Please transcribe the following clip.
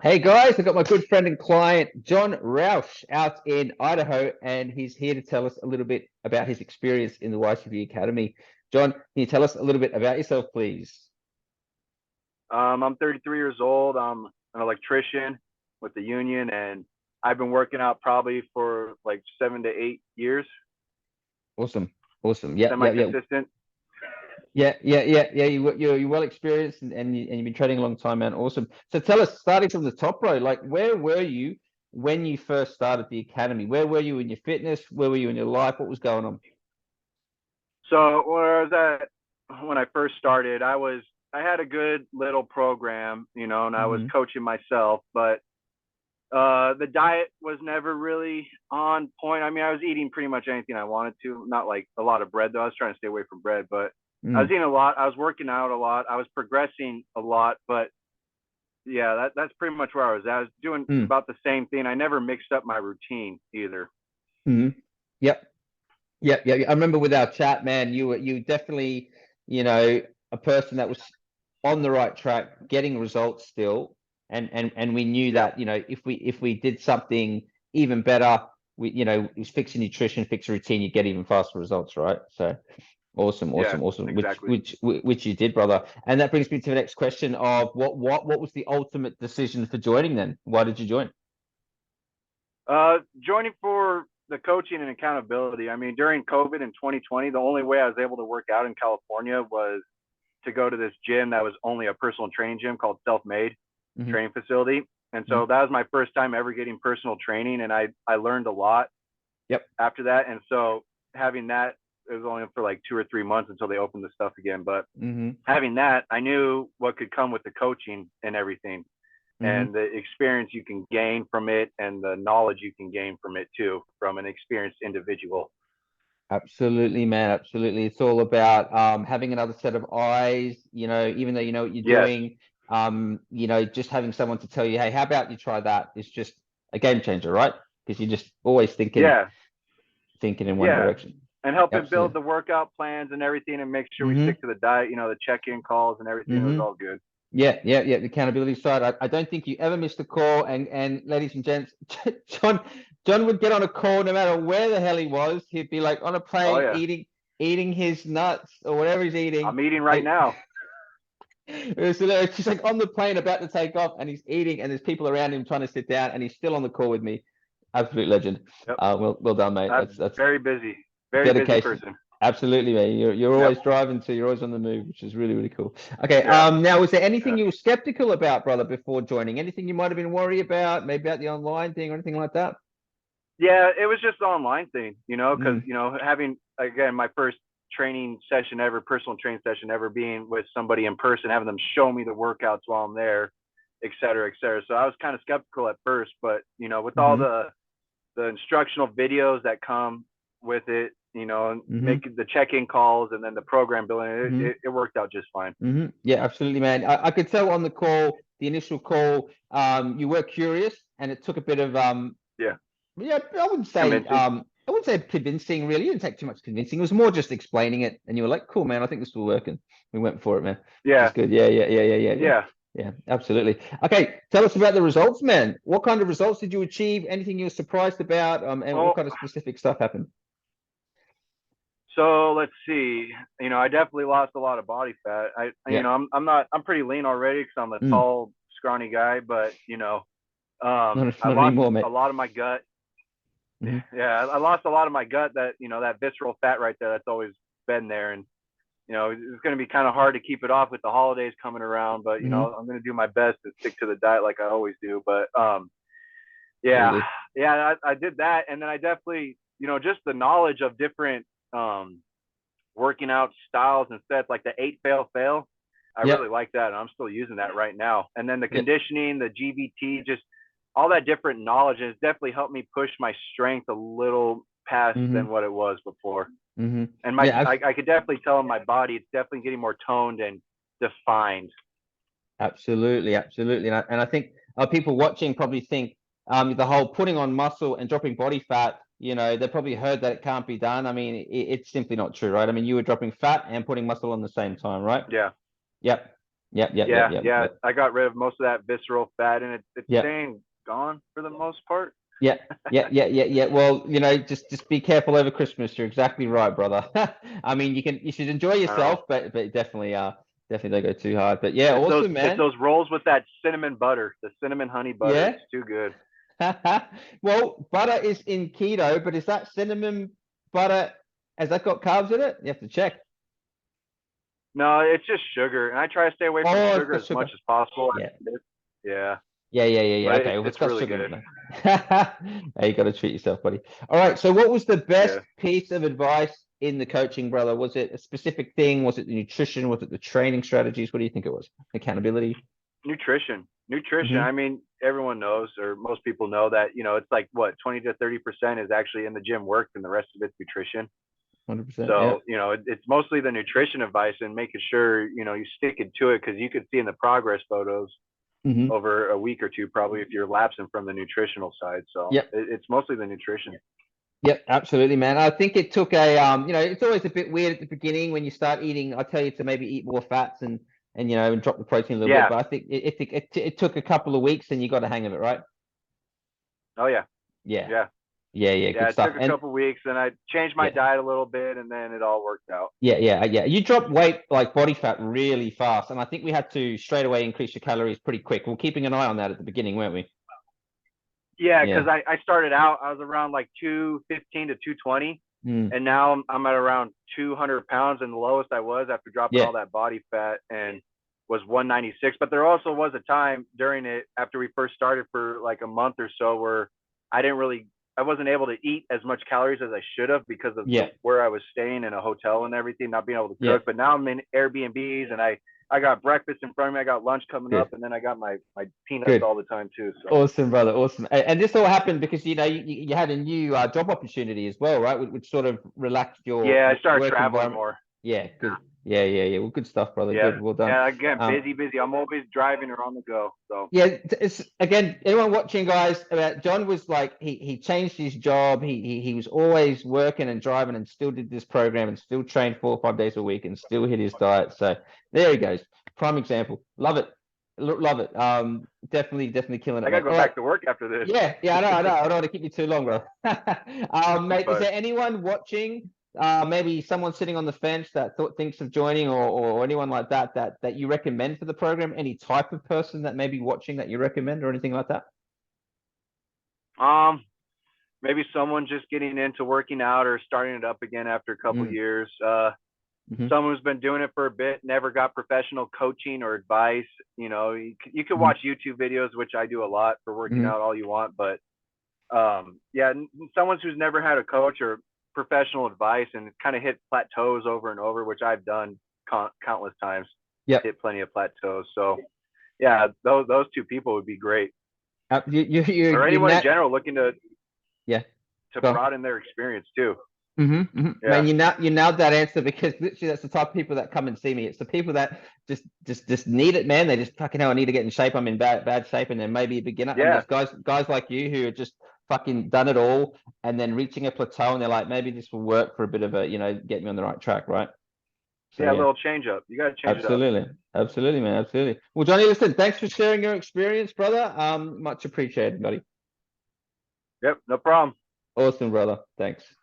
Hey guys, I've got my good friend and client John Rouche out in Idaho, and he's here to tell us a little bit about his experience in the Ycba Academy. John, can you tell us a little bit about yourself, please? I'm 33 years old. I'm an electrician with the union, and I've been working out probably for like 7 to 8 years, Awesome, awesome. Yeah, yeah, yeah, semi-consistent. yeah. You're well experienced, and you've been training a long time, man. Awesome. So tell us, starting from the top, bro. Like, where were you when you first started the academy? Where were you in your fitness? Where were you in your life? What was going on? So where I was at when I first started, I had a good little program, and I was Mm-hmm. coaching myself, but the diet was never really on point. I mean, I was eating pretty much anything I wanted to, not like a lot of bread though. I was trying to stay away from bread, but I was Mm, eating a lot. I was working out a lot. I was progressing a lot, but yeah, that's pretty much where I was at. I was doing mm, about the same thing. I never mixed up my routine either. mm. Yep. Yeah. I remember with our chat, man, you definitely, a person that was on the right track, getting results still. And we knew Yeah, that, if we did something even better, it was fix your nutrition, fix your routine, you get even faster results, right? So awesome, yeah, awesome, awesome. Which exactly. which which you did, brother. And that brings me to the next question of what was the ultimate decision for joining then? Why did you join? Joining for the coaching and accountability. I mean, during COVID in 2020, the only way I was able to work out in California was to go to this gym that was only a personal training gym called Self Made Hmm. Training Facility. And so that was my first time ever getting personal training, and I learned a lot Yep. after that. And so having that, it was only for like 2 or 3 months until they opened the stuff again. But Hmm. having that, I knew what could come with the coaching and everything, Hmm. and the experience you can gain from it, and the knowledge you can gain from it too, from an experienced individual. Absolutely, man. Absolutely. It's all about having another set of eyes, even though you know what you're Yes. doing, just having someone to tell you, hey, how about you try that? It's just a game changer, right? Because you're just always Yeah. thinking in one Yeah. direction. And helping build Absolutely. the workout plans and everything, and make sure we Mm-hmm. stick to the diet, the check-in calls and everything. It was Mm-hmm. all good. Yeah. The accountability side. I don't think you ever missed a call. And ladies and gents, John John would get on a call no matter where the hell he was. He'd be like on a Oh plane yeah. eating his nuts or whatever he's eating. I'm eating right And now. it's just like on the plane about to take off, and he's eating, and there's people around him trying to sit down, and he's still on the call with me. Absolute legend. Yep. Well done, mate. That's That's very busy. Very busy dedication. person. Absolutely, mate. You're Yep. always driving, so you're always on the move, which is really, really cool. Okay. Yeah. Now, was there anything Yeah. you were skeptical about, brother, before joining? Anything you might have been worried about, maybe about the online thing or anything like that? Yeah, it was just the online thing, because Mm, having again my first training session ever, personal training session ever, being with somebody in person, having them show me the workouts while I'm there, et cetera, et cetera. So I was kind of skeptical at first, but with all mm-hmm, the instructional videos that come with it, and mm-hmm, making the check-in calls and then the program building, it, mm-hmm, it, it worked out just fine. mm-hmm. Yeah, absolutely, man. I could tell on the call, the initial call, you were curious, and it took a bit of Yeah, yeah, convincing. I wouldn't say convincing really. It didn't take too much convincing. It was more just explaining it, and you were like, "Cool, man. I think this will work," and we went for it, man. Which is Yeah, good. Yeah. yeah. Yeah, absolutely. Okay, tell us about the results, man. What kind of results did you achieve? Anything you were surprised about? And what Well, kind of specific stuff happened? so let's see. I definitely lost a lot of body fat. Yeah, I'm pretty lean already because I'm a mm, tall, scrawny guy. But I not lost anymore, a mate. lot of my gut. Hmm. Yeah, I lost a lot of my gut. That visceral fat right there. That's always been there, and it's going to be kind of hard to keep it off with the holidays coming around. But Hmm. I'm going to do my best to stick to the diet like I always do. But yeah, Absolutely. yeah, I did that, and then I definitely, just the knowledge of different um working out styles and sets, like the 8 fail fail. I really Yep. like that, and I'm still using that right now. And then the Yep. conditioning, the GVT, just all that different knowledge has definitely helped me push my strength a little past than Hmm. what it was before. Hmm. And Yeah. I could definitely tell in my body it's definitely getting more toned and defined. Absolutely. And I think people watching probably think the whole putting on muscle and dropping body fat, they probably heard that it can't be done. I mean, it's simply not true, right? I mean, you were dropping fat and putting muscle on the same time, right? Yeah, Yep. Yep, yep, yep, Yeah, yep, yeah. yep. I got rid of most of that visceral fat, and it's Yep. staying gone for the most part. Yeah, yeah, yeah, yeah, yeah. Well, just be careful over Christmas. You're exactly right, brother. I mean, you should enjoy I don't know. yourself, but definitely don't go too hard. But yeah, It's those awesome, it's man. those rolls with that cinnamon butter, the cinnamon honey butter. Yeah. It's too good. Well, butter is in keto, but is that cinnamon butter? Has that got carbs in it? You have to check. No, it's just sugar, and I try to stay away from Oh, it's sugar got as much sugar. as possible. Yeah. Yeah, Yeah, yeah, yeah, yeah. but Okay, well, if it's it's got really sugar in good. it, then you got to treat yourself, buddy. All right. So, what was the best Yeah, piece of advice in the coaching, brother? Was it a specific thing? Was it the nutrition? Was it the training strategies? What do you think it was? Accountability. nutrition. Mm-hmm. I mean, everyone knows, or most people know that it's like what 20 to 30% is actually in the gym work, and the rest of it's nutrition. 100%. Yeah. So it's mostly the nutrition advice and making sure you stick it to it, because you could see in the progress photos Mm-hmm. over a week or two, probably, if you're lapsing from the nutritional side. So Yep. it's mostly the nutrition. Yep. Absolutely, man. I think it took it's always a bit weird at the beginning when you start eating. I tell you to maybe eat more fats and drop the protein a little bit. Yeah. But I think it took a couple of weeks and you got a hang of it, right? Oh yeah. Yeah. Yeah. Yeah. Yeah. Yeah. Good It stuff. took a And couple weeks, and I changed my yeah. diet a little bit, and then it all worked out. Yeah, yeah, yeah. You dropped weight, like body fat, really fast, and I think we had to straight away increase your calories pretty quick. We're keeping an eye on that at the beginning, weren't we? Yeah, Yeah. because I started out, I was around like 215 to 220, Mm. and now I'm at around 200 pounds, and the lowest I was after dropping Yeah. all that body fat and was 196. But there also was a time during it, after we first started, for like a month or so, where I wasn't able to eat as much calories as I should have, because of Yeah. where I was staying in a hotel and everything, not being able to Yeah. cook. But now I'm in Airbnbs, and I got breakfast in front of me, I got lunch coming Good. up, and then I got my peanuts Good. all the time too. So Awesome, brother. Awesome. And this all happened because you had a new job opportunity as well, right? Which sort of relaxed your yeah, I started work traveling environment. more. Yeah. Good. Yeah. Yeah. Yeah. Well, good stuff, brother. Yeah, Good. Well done. yeah. Again, Um, busy. I'm always driving or on the go. So Yeah, it's again, anyone watching, guys, about John was like he changed his job. He was always working and driving and still did this program and still trained 4 or 5 days a week and still hit his diet. So there he goes. Prime example. Love it. Love it. Definitely killing I it, gotta mate. go All right. back to work after this. Yeah, yeah, I know, I know. I don't want to keep you too long, bro. Mate, is But there anyone watching, maybe someone sitting on the fence that thinks of joining, or anyone like that you recommend for the program? Any type of person that may be watching that you recommend, or anything like that? maybe someone just getting into working out or starting it up again after a couple Mm, years. hmm Someone who's been doing it for a bit, never got professional coaching or advice. You could hmm watch YouTube videos, which I do a lot, for working hmm out, all you want. But yeah, someone who's never had a coach or professional advice, and kind of hit plateaus over and over, which I've done countless times. Yep. Hit plenty of plateaus. So yeah, those two people would be great, or You anyone in general looking to yeah. Go. broaden their experience too. Man, Yeah, you nailed that answer, because literally that's the type of people that come and see me. It's the people that just need it, man. They just fucking hell, I need to get in shape. I'm in bad shape, and then maybe a beginner. And yeah, there's guys like you who are just fucking done it all, and then reaching a plateau, and they're like, maybe this will work for a bit of a, get me on the right track, right? So yeah. A yeah, little change up. You got to change it up. absolutely, absolutely, man, absolutely. Well, Johnny, listen, thanks for sharing your experience, brother. Much appreciated, buddy. Yep, no problem. Awesome, brother. Thanks.